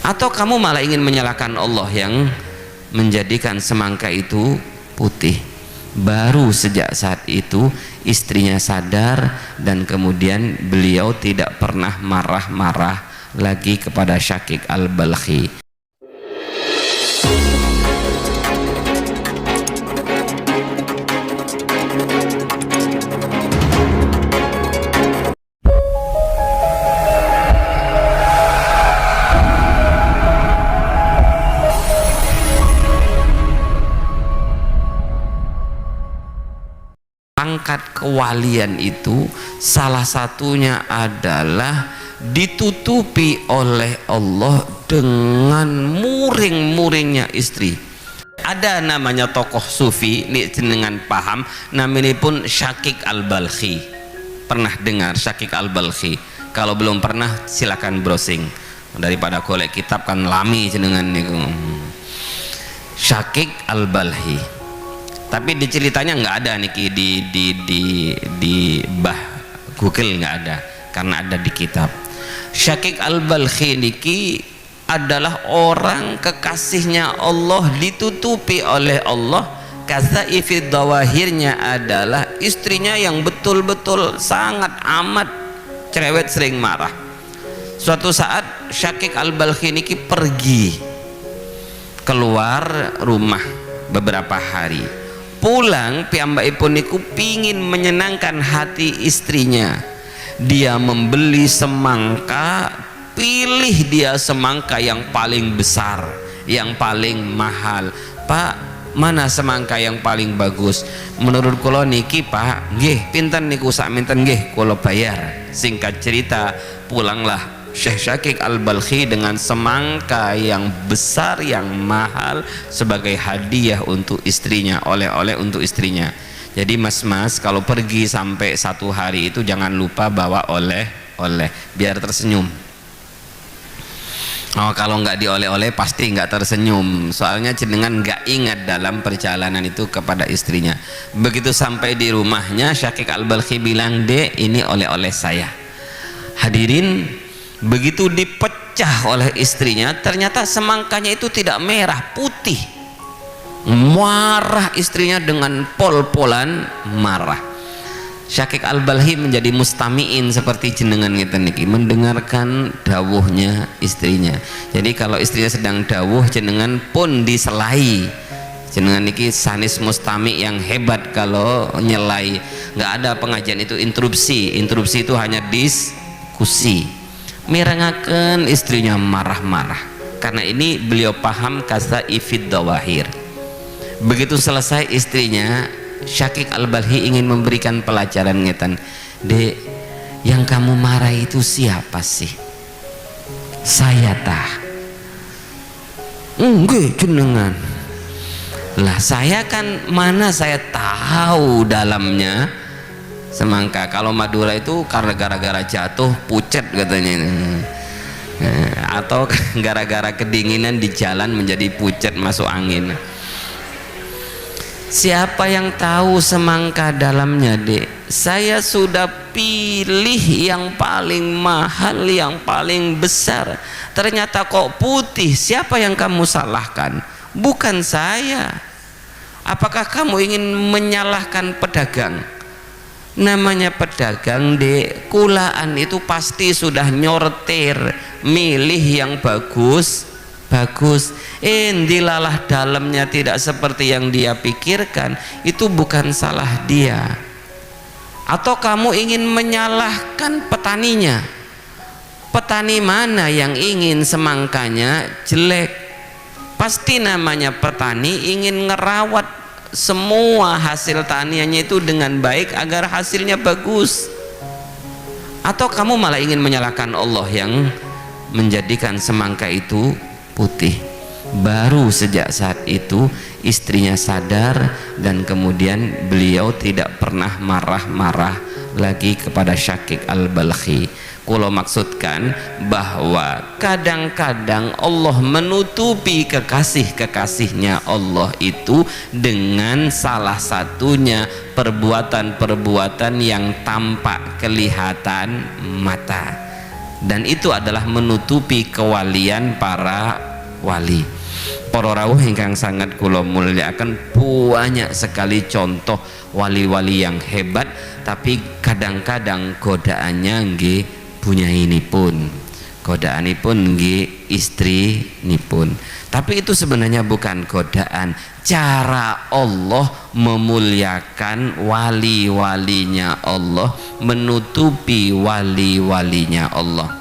Atau kamu malah ingin menyalahkan Allah yang menjadikan semangka itu putih? Baru sejak saat itu istrinya sadar dan kemudian beliau tidak pernah marah-marah lagi kepada Syakik al-Balkhi. Pangkat kewalian itu salah satunya adalah ditutupi oleh Allah dengan muring-muringnya istri. Ada namanya tokoh sufi, ini dengan paham, namanya pun Syakik al-Balkhi. Pernah dengar Syakik al-Balkhi? Kalau belum pernah silakan browsing, daripada golek kitab kan lami jenengan niku. Syakik al-Balkhi. Tapi di ceritanya nggak ada niki di bah Google, nggak ada, karena ada di kitab. Syakik al-Balkhi niki adalah orang kekasihnya Allah, ditutupi oleh Allah. Kazaifid dawahirnya adalah istrinya yang betul-betul sangat amat cerewet, sering marah. Suatu saat Syakik al-Balkhi niki pergi keluar rumah beberapa hari. Pulang piyambakipun niku pingin menyenangkan hati istrinya. Dia membeli semangka, pilih dia semangka yang paling besar, yang paling mahal. Pak, mana semangka yang paling bagus? Menurut kula niki Pak, nggih pinten niku sak minten nggih kula bayar. Singkat cerita, pulanglah Syekh Syakik al-Balkhi dengan semangka yang besar, yang mahal, sebagai hadiah untuk istrinya, oleh-oleh untuk istrinya. Jadi mas-mas kalau pergi sampai 1 hari itu jangan lupa bawa oleh-oleh biar tersenyum. Oh, kalau nggak dioleh-oleh pasti nggak tersenyum, soalnya jenengan nggak ingat dalam perjalanan itu kepada istrinya. Begitu sampai di rumahnya, Syakik al-Balkhi bilang, "Dek, ini oleh-oleh saya." Hadirin, begitu dipecah oleh istrinya, ternyata semangkanya itu tidak merah, putih. Marah istrinya dengan pol-polan marah. Syakik al-Balkhi menjadi mustamiin seperti jenengan ngeten niki, mendengarkan dawuhnya istrinya. Jadi kalau istrinya sedang dawuh, jenengan pun diselai. Jenengan niki sanis mustami yang hebat kalau nyelai. Nggak ada pengajian itu interupsi. Interupsi itu hanya diskusi. Mirengaken istrinya marah-marah. Karena ini beliau paham kazaifid dawahir. Begitu selesai istrinya, Syakik al-Balkhi ingin memberikan pelajaran ngetan. "Dek, yang kamu marah itu siapa sih?" "Saya tah." "Nggih jenengan." "Lah saya kan mana saya tahu dalamnya semangka." Kalau Madura itu karena gara-gara jatuh pucet katanya, atau gara-gara kedinginan di jalan menjadi pucet masuk angin. "Siapa yang tahu semangka dalamnya, Dek? Saya sudah pilih yang paling mahal, yang paling besar. Ternyata kok putih. Siapa yang kamu salahkan? Bukan saya." "Apakah kamu ingin menyalahkan pedagang?" "Namanya pedagang, Dek, kulaan itu pasti sudah nyortir, milih yang bagus. Dilalah dalamnya tidak seperti yang dia pikirkan, itu bukan salah dia." "Atau kamu ingin menyalahkan petaninya?" "Petani mana yang ingin semangkanya jelek? Pasti namanya petani ingin ngerawat semua hasil taniannya itu dengan baik agar hasilnya bagus." "Atau kamu malah ingin menyalahkan Allah yang menjadikan semangka itu putih?" Baru sejak saat itu istrinya sadar dan kemudian beliau tidak pernah marah-marah lagi kepada Syakik al-Balkhi. Kulo maksudkan bahwa kadang-kadang Allah menutupi kekasih-kekasihnya Allah itu dengan salah satunya perbuatan-perbuatan yang tampak kelihatan mata. dan itu adalah menutupi kewalian para wali. Para rawuh ingkang sangat kula mulyakaken, banyak sekali contoh wali-wali yang hebat, tapi kadang-kadang godaannya nggih bunyainipun, godaanipun nggih istrinipun. Tapi itu sebenarnya bukan godaan, cara Allah memuliakan wali-walinya Allah, menutupi wali-walinya Allah.